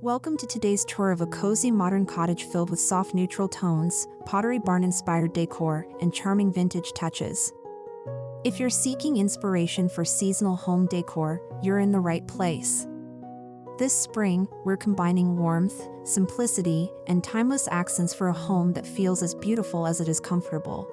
Welcome to today's tour of a cozy modern cottage filled with soft neutral tones, Pottery Barn-inspired decor, and charming vintage touches. If you're seeking inspiration for seasonal home decor, you're in the right place. This spring, we're combining warmth, simplicity, and timeless accents for a home that feels as beautiful as it is comfortable.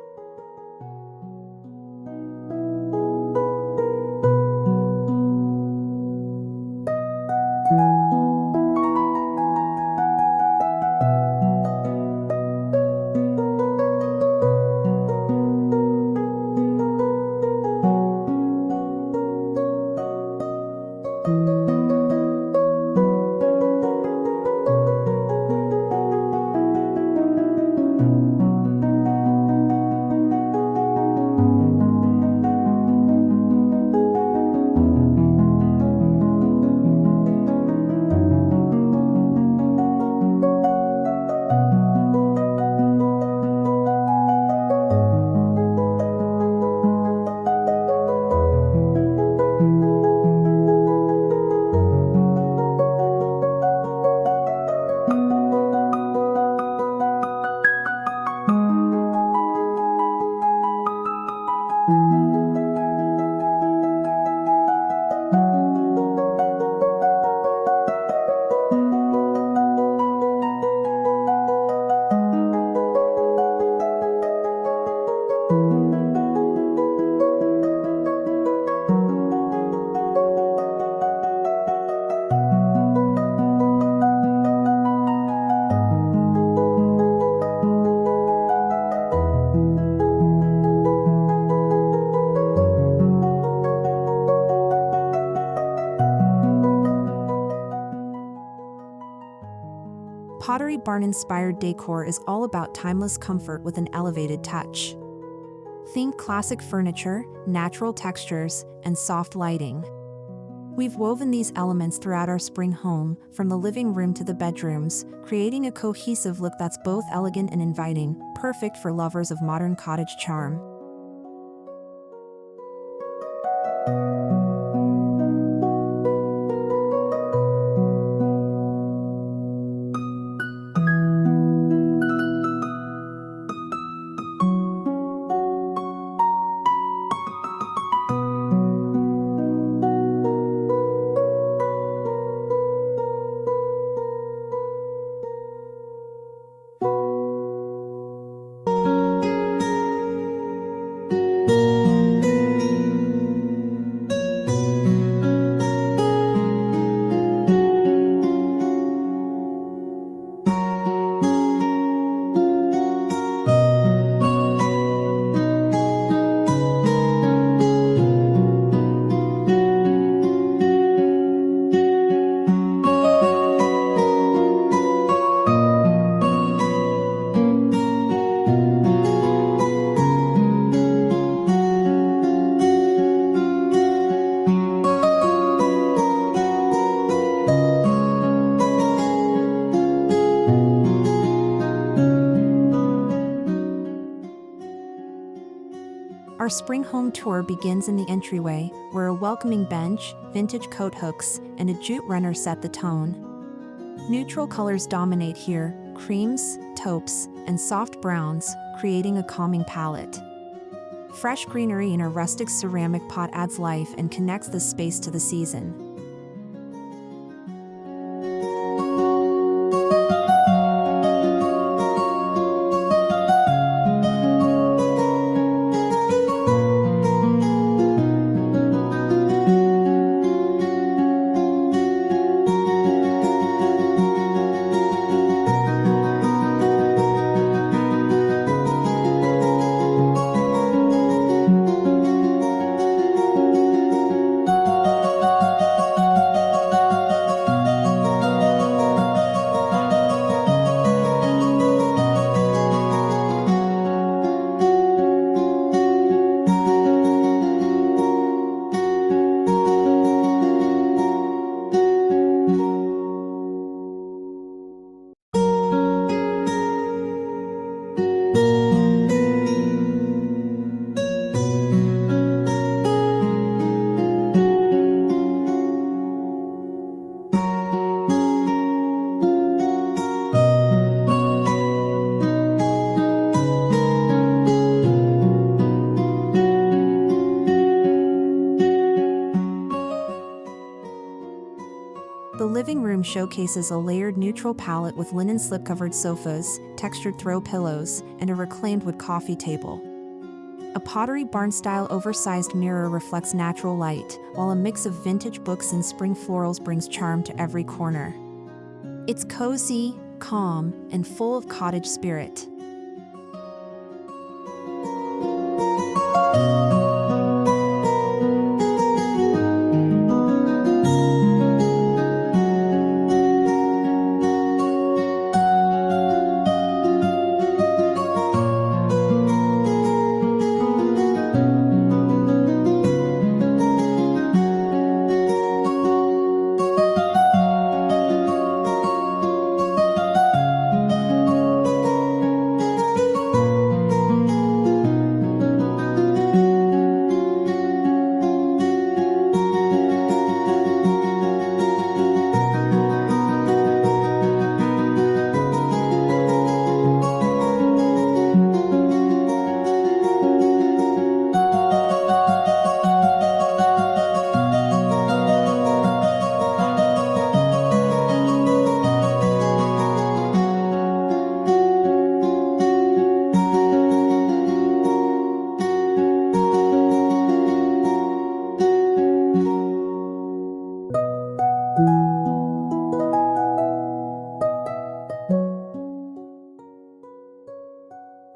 Pottery Barn-inspired decor is all about timeless comfort with an elevated touch. Think classic furniture, natural textures, and soft lighting. We've woven these elements throughout our spring home, from the living room to the bedrooms, creating a cohesive look that's both elegant and inviting, perfect for lovers of modern cottage charm. Our spring home tour begins in the entryway, where a welcoming bench, vintage coat hooks, and a jute runner set the tone. Neutral colors dominate here, creams, taupes, and soft browns, creating a calming palette. Fresh greenery in a rustic ceramic pot adds life and connects the space to the season. showcases a layered neutral palette with linen slipcovered sofas, textured throw pillows, and a reclaimed wood coffee table. A Pottery Barn-style oversized mirror reflects natural light, while a mix of vintage books and spring florals brings charm to every corner. It's cozy, calm, and full of cottage spirit.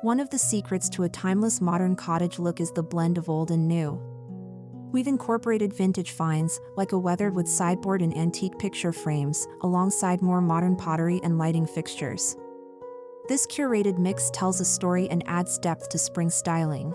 One of the secrets to a timeless modern cottage look is the blend of old and new. We've incorporated vintage finds, like a weathered wood sideboard and antique picture frames, alongside more modern pottery and lighting fixtures. This curated mix tells a story and adds depth to spring styling.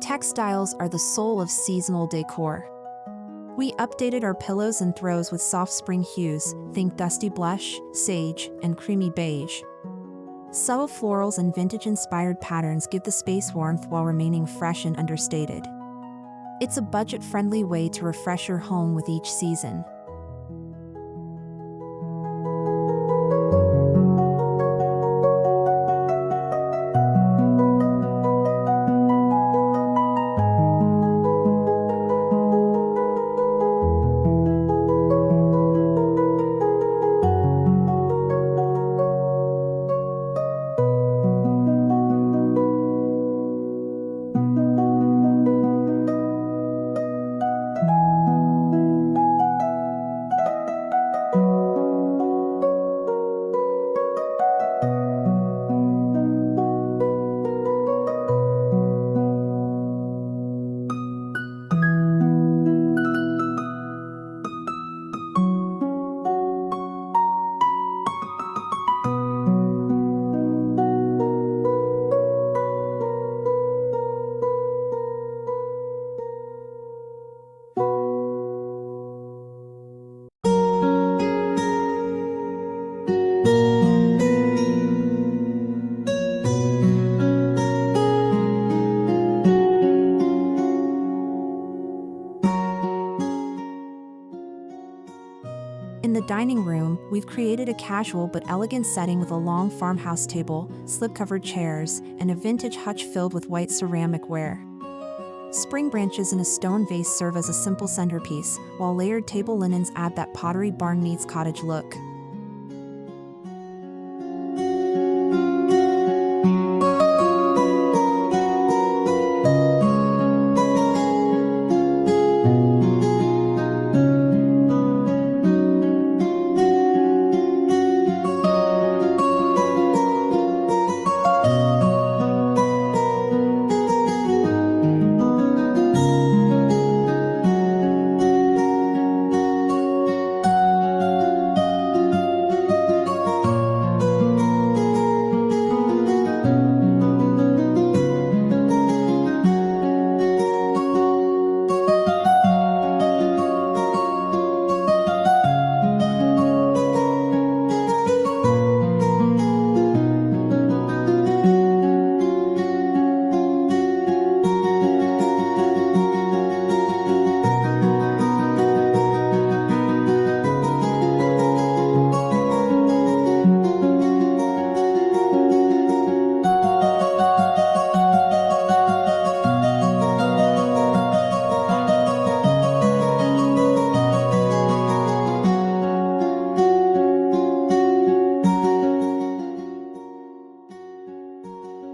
Textiles are the soul of seasonal decor. We updated our pillows and throws with soft spring hues, think dusty blush, sage, and creamy beige. Subtle florals and vintage-inspired patterns give the space warmth while remaining fresh and understated. It's a budget-friendly way to refresh your home with each season. In the dining room, we've created a casual but elegant setting with a long farmhouse table, slip-covered chairs, and a vintage hutch filled with white ceramic ware. Spring branches in a stone vase serve as a simple centerpiece, while layered table linens add that Pottery Barn meets cottage look.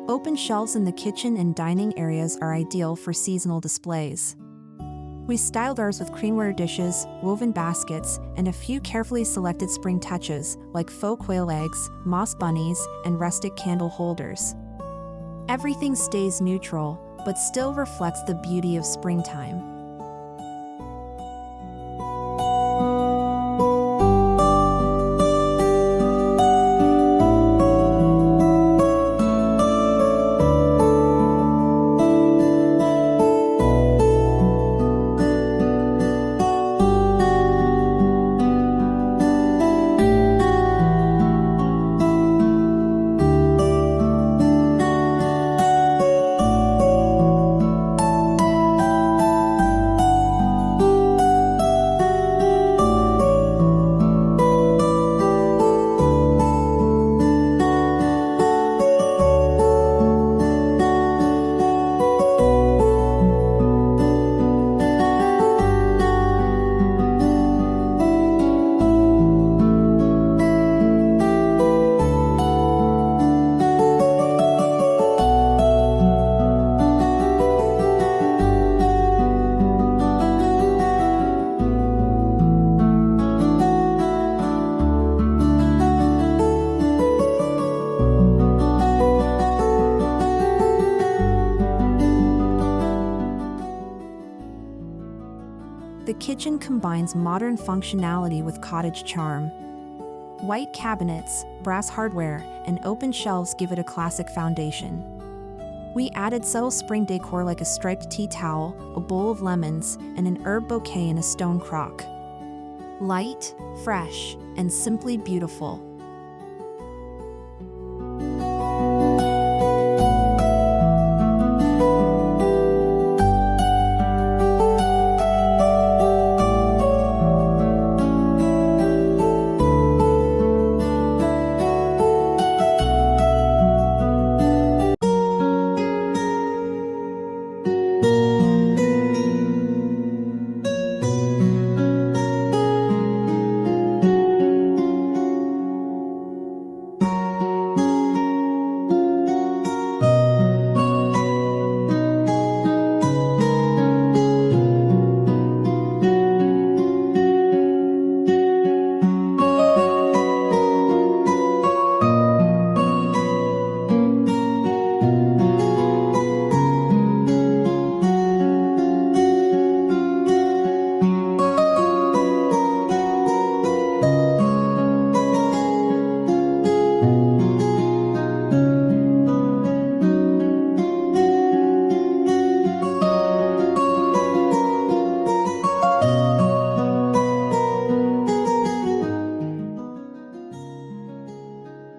Open shelves in the kitchen and dining areas are ideal for seasonal displays. We styled ours with creamware dishes, woven baskets, and a few carefully selected spring touches, like faux quail eggs, moss bunnies, and rustic candle holders. Everything stays neutral, but still reflects the beauty of springtime. The kitchen combines modern functionality with cottage charm. White cabinets, brass hardware, and open shelves give it a classic foundation. We added subtle spring decor like a striped tea towel, a bowl of lemons, and an herb bouquet in a stone crock. Light, fresh, and simply beautiful.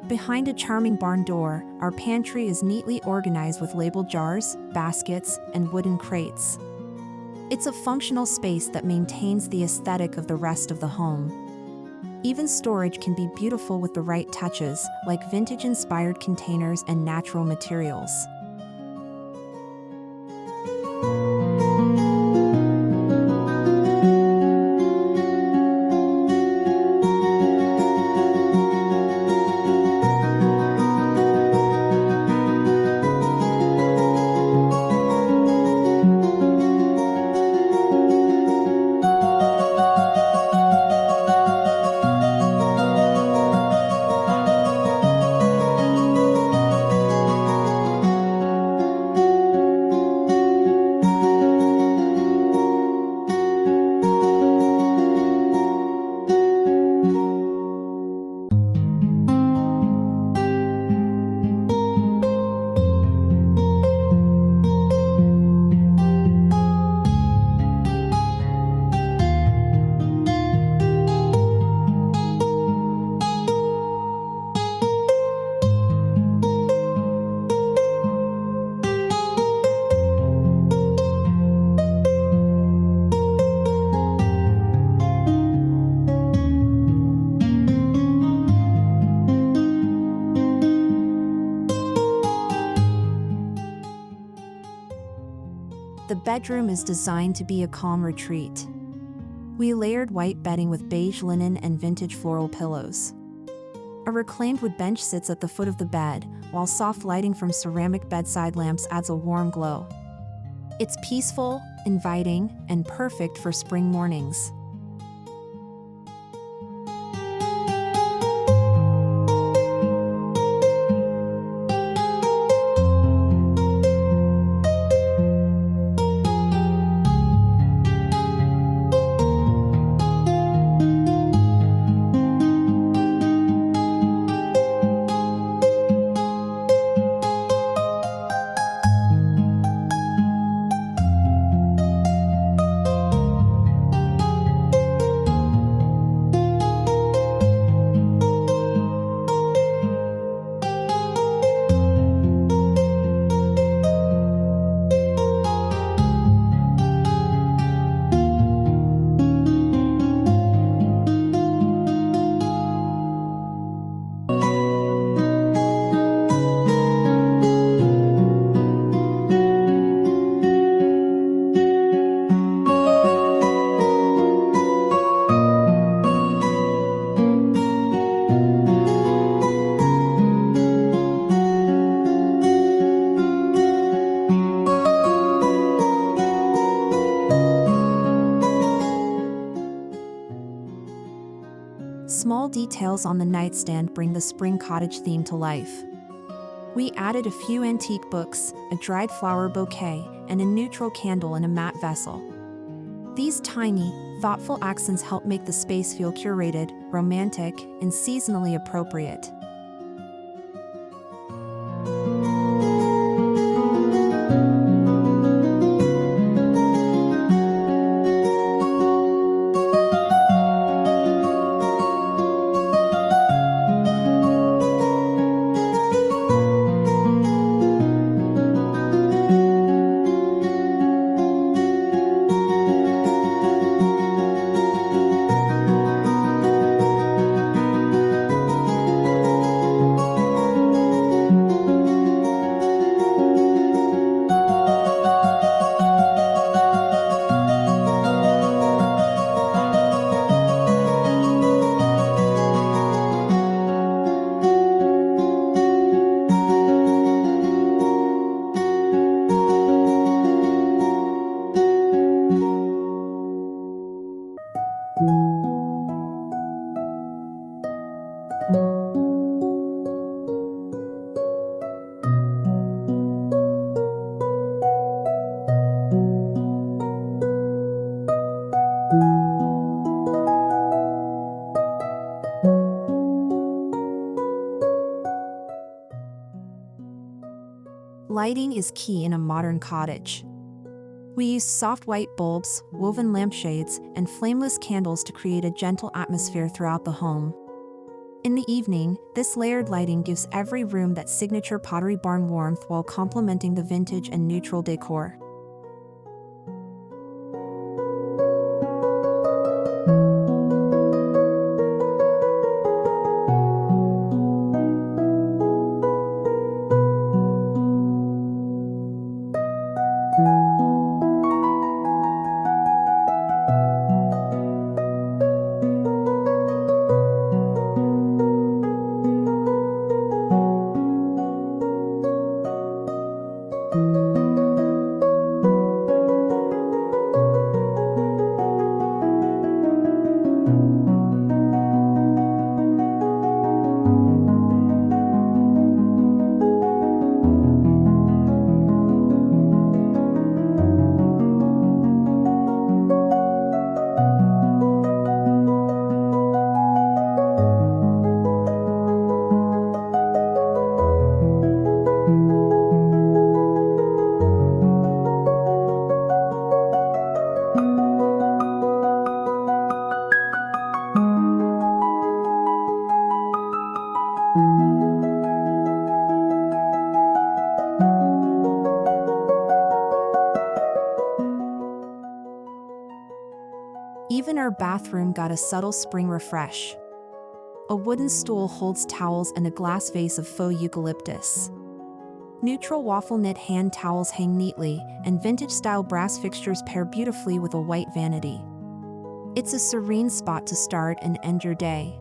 Behind a charming barn door, our pantry is neatly organized with labeled jars, baskets, and wooden crates. It's a functional space that maintains the aesthetic of the rest of the home. Even storage can be beautiful with the right touches, like vintage-inspired containers and natural materials. bedroom is designed to be a calm retreat. We layered white bedding with beige linen and vintage floral pillows. A reclaimed wood bench sits at the foot of the bed, while soft lighting from ceramic bedside lamps adds a warm glow. It's peaceful, inviting, and perfect for spring mornings. Small details on the nightstand bring the spring cottage theme to life. We added a few antique books, a dried flower bouquet, and a neutral candle in a matte vessel. These tiny, thoughtful accents help make the space feel curated, romantic, and seasonally appropriate. Lighting is key in a modern cottage. We use soft white bulbs, woven lampshades, and flameless candles to create a gentle atmosphere throughout the home. In the evening, this layered lighting gives every room that signature Pottery Barn warmth while complementing the vintage and neutral decor. Even our bathroom got a subtle spring refresh. A wooden stool holds towels and a glass vase of faux eucalyptus. Neutral waffle knit hand towels hang neatly, and vintage-style brass fixtures pair beautifully with a white vanity. It's a serene spot to start and end your day.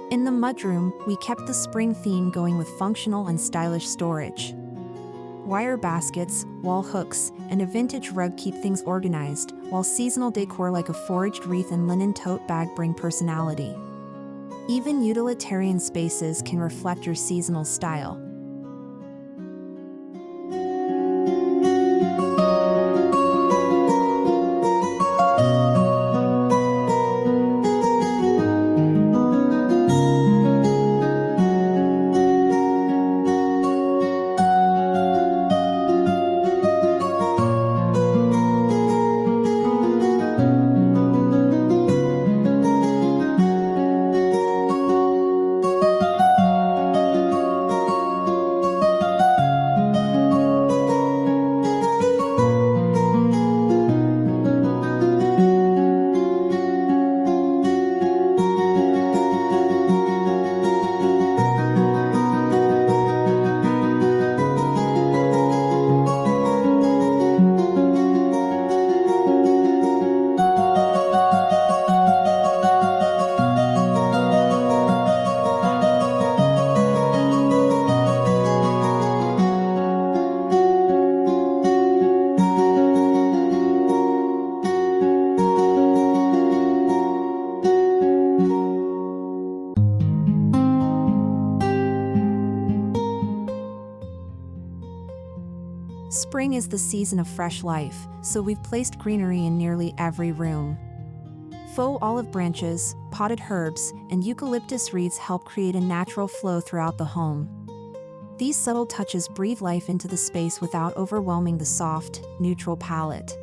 In the mudroom, we kept the spring theme going with functional and stylish storage. Wire baskets, wall hooks, and a vintage rug keep things organized, while seasonal decor like a foraged wreath and linen tote bag bring personality. Even utilitarian spaces can reflect your seasonal style. Spring is the season of fresh life, so we've placed greenery in nearly every room. Faux olive branches, potted herbs, and eucalyptus wreaths help create a natural flow throughout the home. These subtle touches breathe life into the space without overwhelming the soft, neutral palette.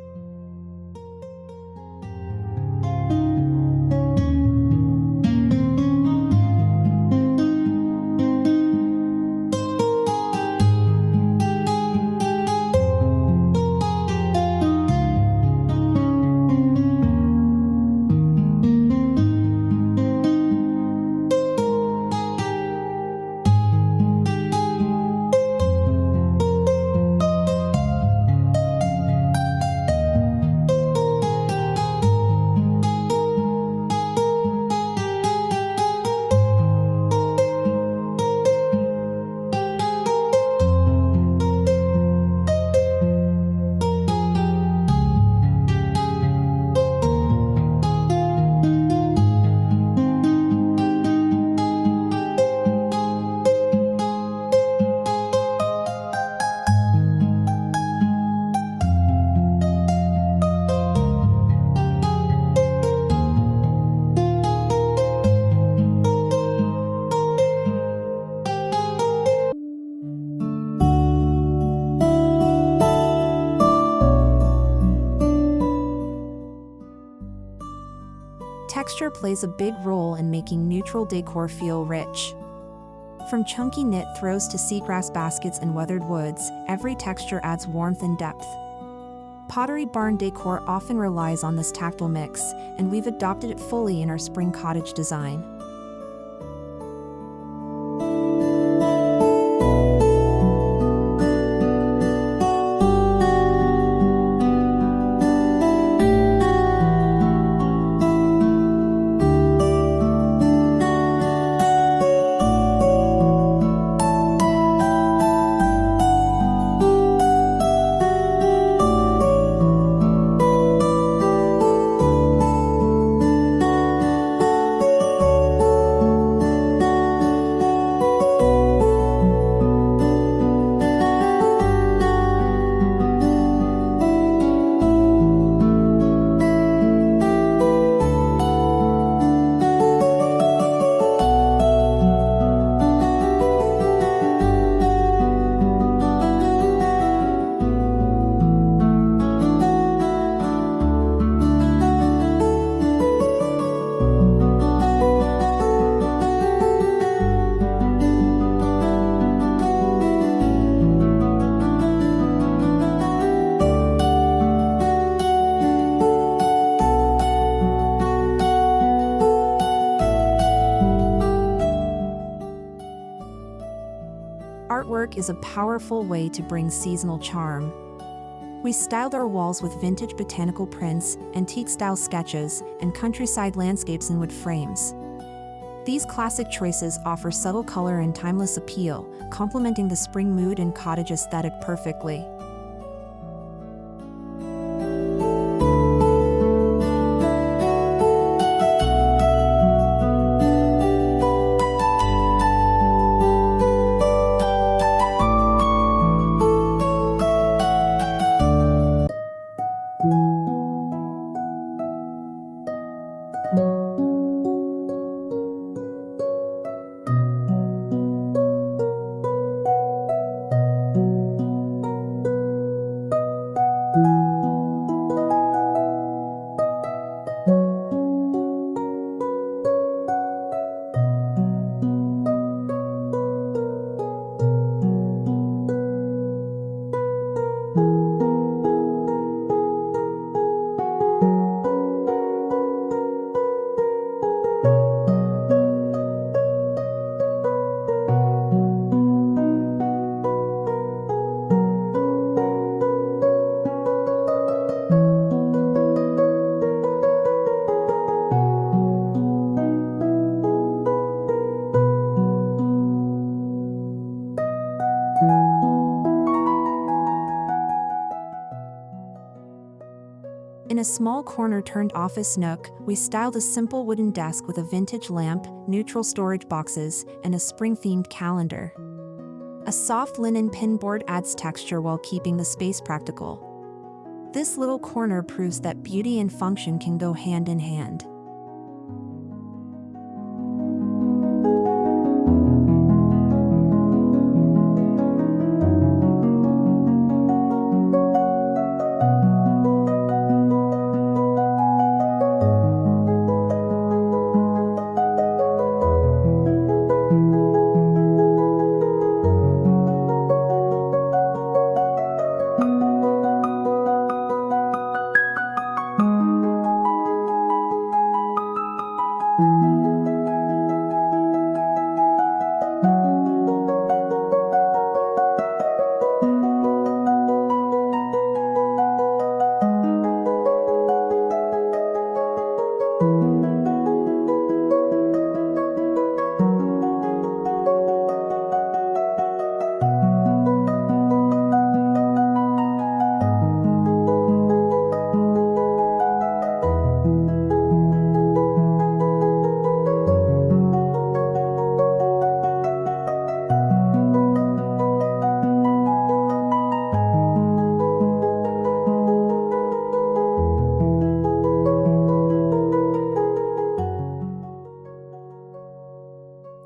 Texture plays a big role in making neutral decor feel rich. From chunky knit throws to seagrass baskets and weathered woods, every texture adds warmth and depth. Pottery Barn decor often relies on this tactile mix, and we've adopted it fully in our spring cottage design. artwork is a powerful way to bring seasonal charm. We styled our walls with vintage botanical prints, antique-style sketches, and countryside landscapes in wood frames. These classic choices offer subtle color and timeless appeal, complementing the spring mood and cottage aesthetic perfectly. In a small corner-turned office nook, we styled a simple wooden desk with a vintage lamp, neutral storage boxes, and a spring-themed calendar. A soft linen pinboard adds texture while keeping the space practical. This little corner proves that beauty and function can go hand in hand.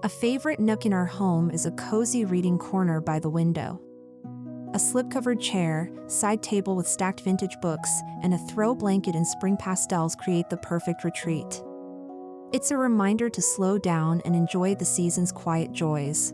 A favorite nook in our home is a cozy reading corner by the window. A slipcovered chair, side table with stacked vintage books, and a throw blanket in spring pastels create the perfect retreat. It's a reminder to slow down and enjoy the season's quiet joys.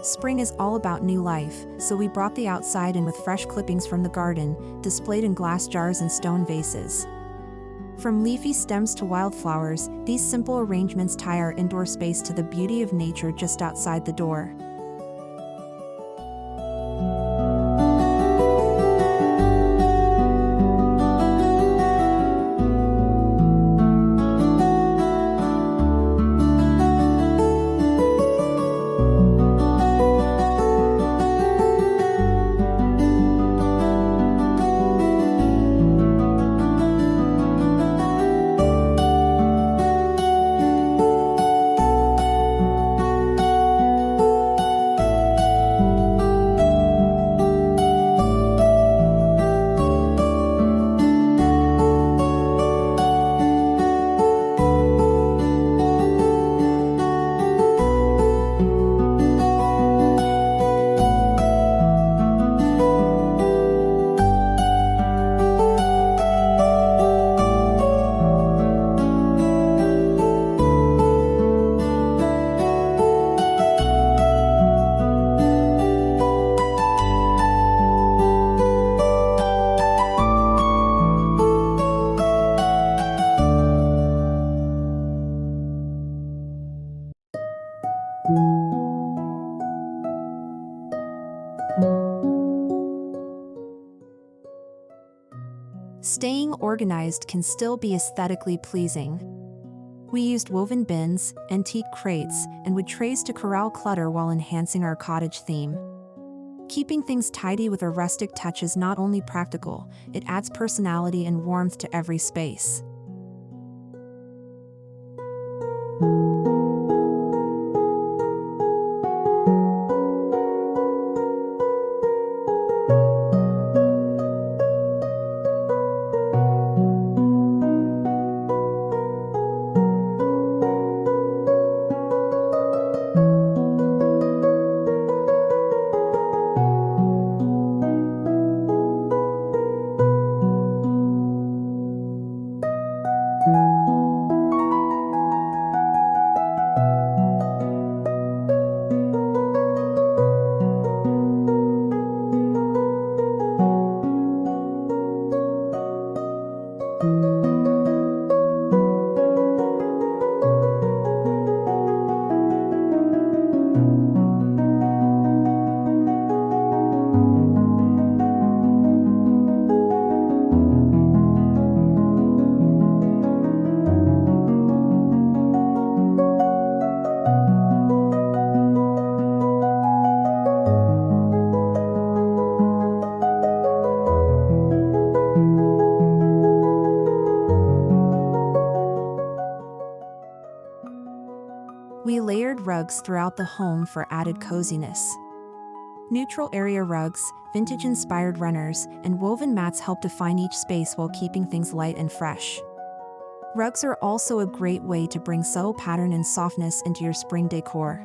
Spring is all about new life, so we brought the outside in with fresh clippings from the garden, displayed in glass jars and stone vases. From leafy stems to wildflowers, these simple arrangements tie our indoor space to the beauty of nature just outside the door. Staying organized can still be aesthetically pleasing. We used woven bins, antique crates, and wood trays to corral clutter while enhancing our cottage theme. Keeping things tidy with a rustic touch is not only practical, it adds personality and warmth to every space. We layered rugs throughout the home for added coziness. Neutral area rugs, vintage-inspired runners, and woven mats help define each space while keeping things light and fresh. Rugs are also a great way to bring subtle pattern and softness into your spring decor.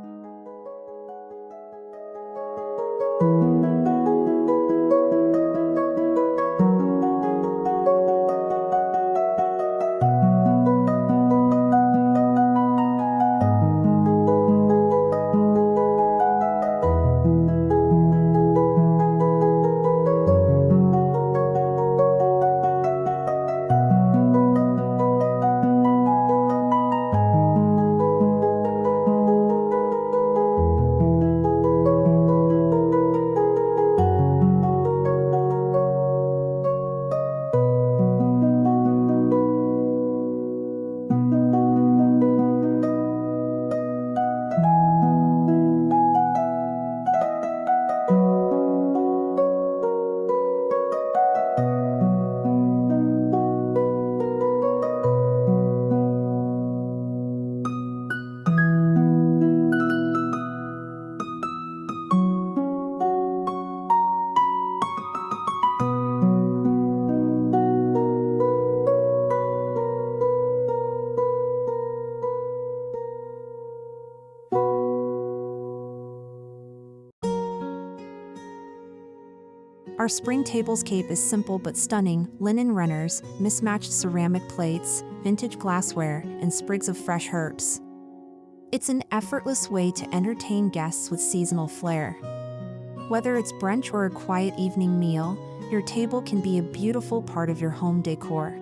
Our spring tablescape is simple but stunning: linen runners, mismatched ceramic plates, vintage glassware, and sprigs of fresh herbs. It's an effortless way to entertain guests with seasonal flair. Whether it's brunch or a quiet evening meal, your table can be a beautiful part of your home decor.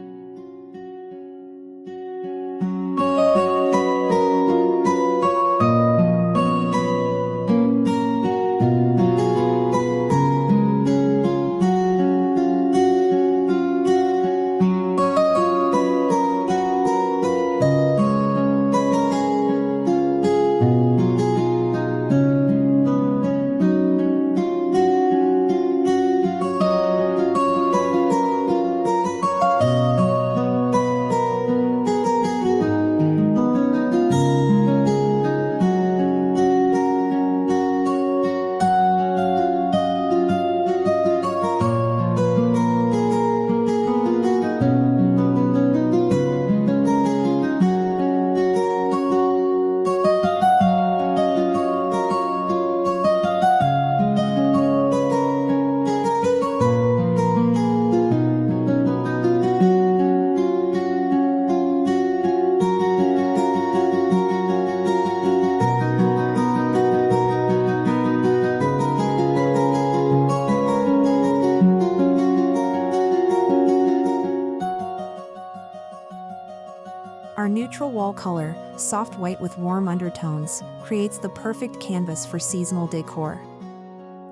Our neutral wall color, soft white with warm undertones, creates the perfect canvas for seasonal decor.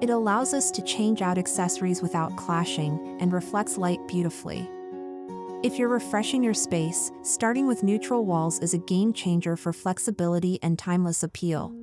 It allows us to change out accessories without clashing and reflects light beautifully. If you're refreshing your space, starting with neutral walls is a game changer for flexibility and timeless appeal.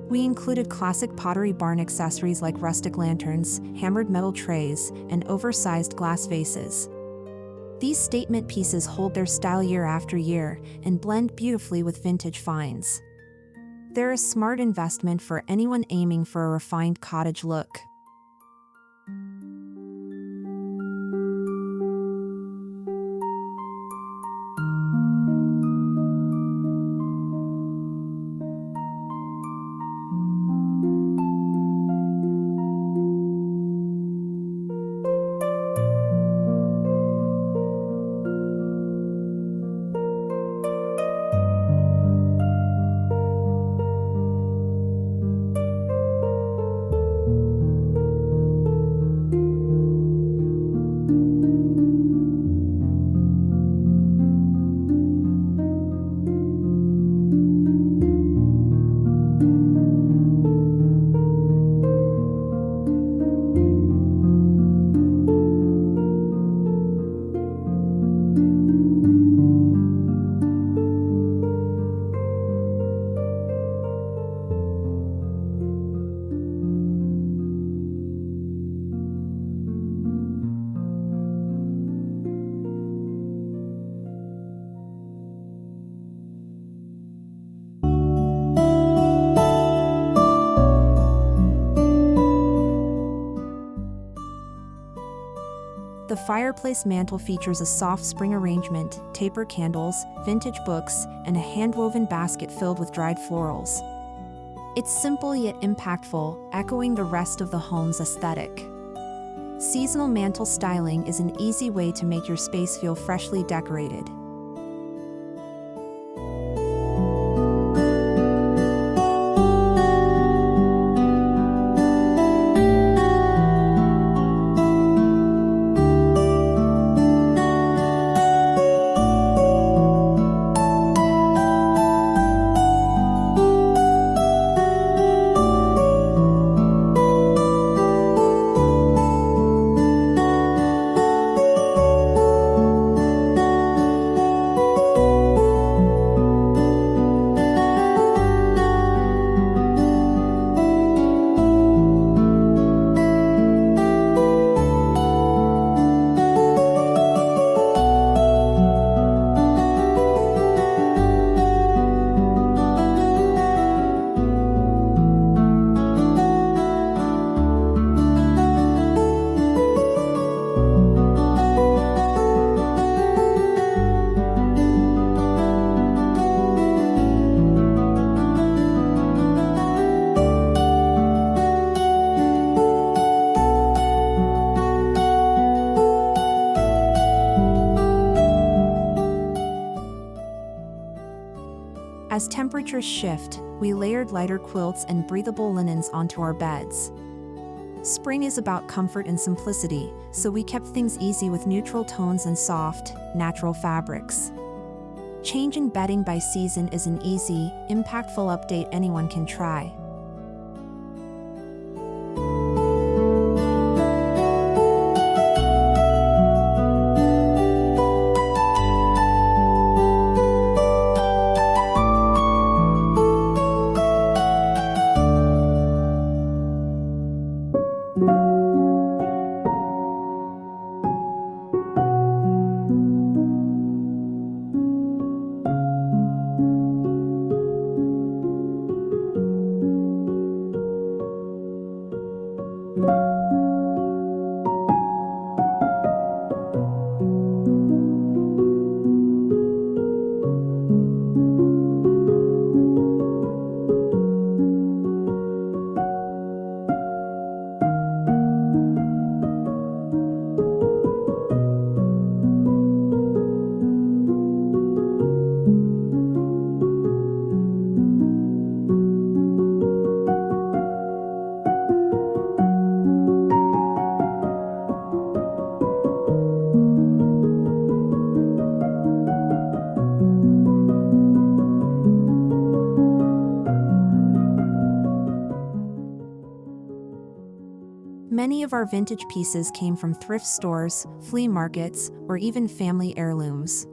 We included classic Pottery Barn accessories like rustic lanterns, hammered metal trays, and oversized glass vases. These statement pieces hold their style year after year and blend beautifully with vintage finds. They're a smart investment for anyone aiming for a refined cottage look. The fireplace mantel features a soft spring arrangement, taper candles, vintage books, and a hand-woven basket filled with dried florals. It's simple yet impactful, echoing the rest of the home's aesthetic. Seasonal mantel styling is an easy way to make your space feel freshly decorated. As temperatures shift, we layered lighter quilts and breathable linens onto our beds. Spring is about comfort and simplicity, so we kept things easy with neutral tones and soft, natural fabrics. Changing bedding by season is an easy, impactful update anyone can try. Many of our vintage pieces came from thrift stores, flea markets, or even family heirlooms.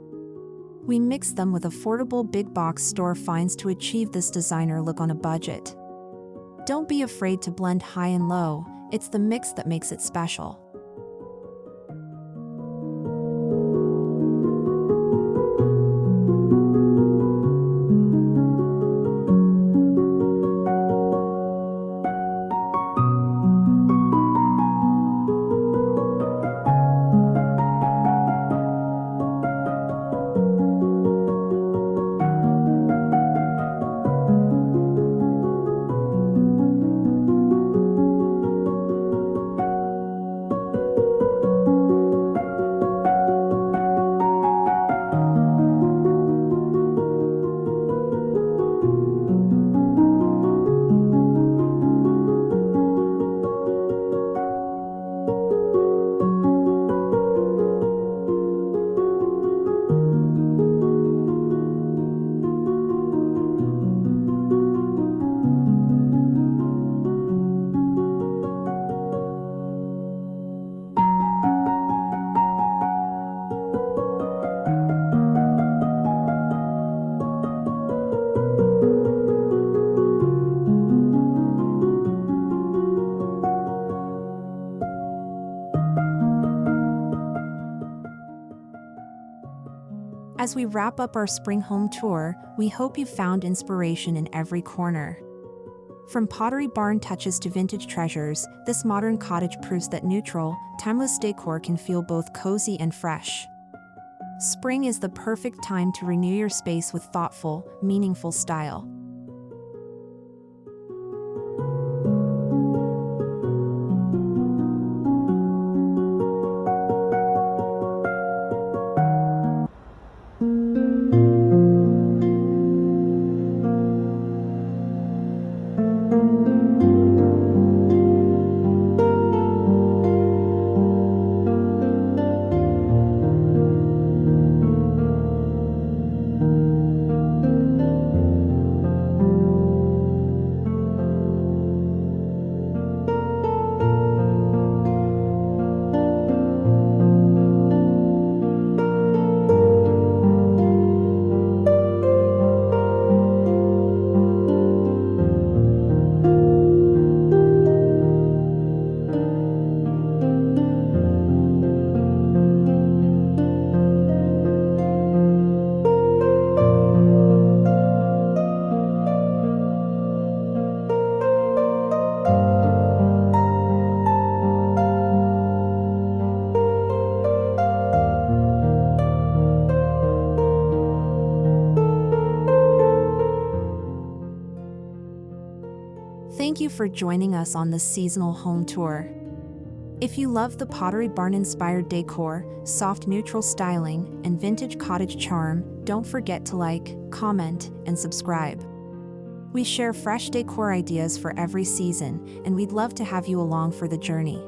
We mixed them with affordable big box store finds to achieve this designer look on a budget. Don't be afraid to blend high and low, it's the mix that makes it special. As we wrap up our spring home tour, we hope you found inspiration in every corner. From Pottery Barn touches to vintage treasures, this modern cottage proves that neutral, timeless decor can feel both cozy and fresh. Spring is the perfect time to renew your space with thoughtful, meaningful style. Thank you for joining us on this seasonal home tour. If you love the Pottery Barn-inspired decor, soft neutral styling, and vintage cottage charm, don't forget to like, comment, and subscribe. We share fresh decor ideas for every season, and we'd love to have you along for the journey.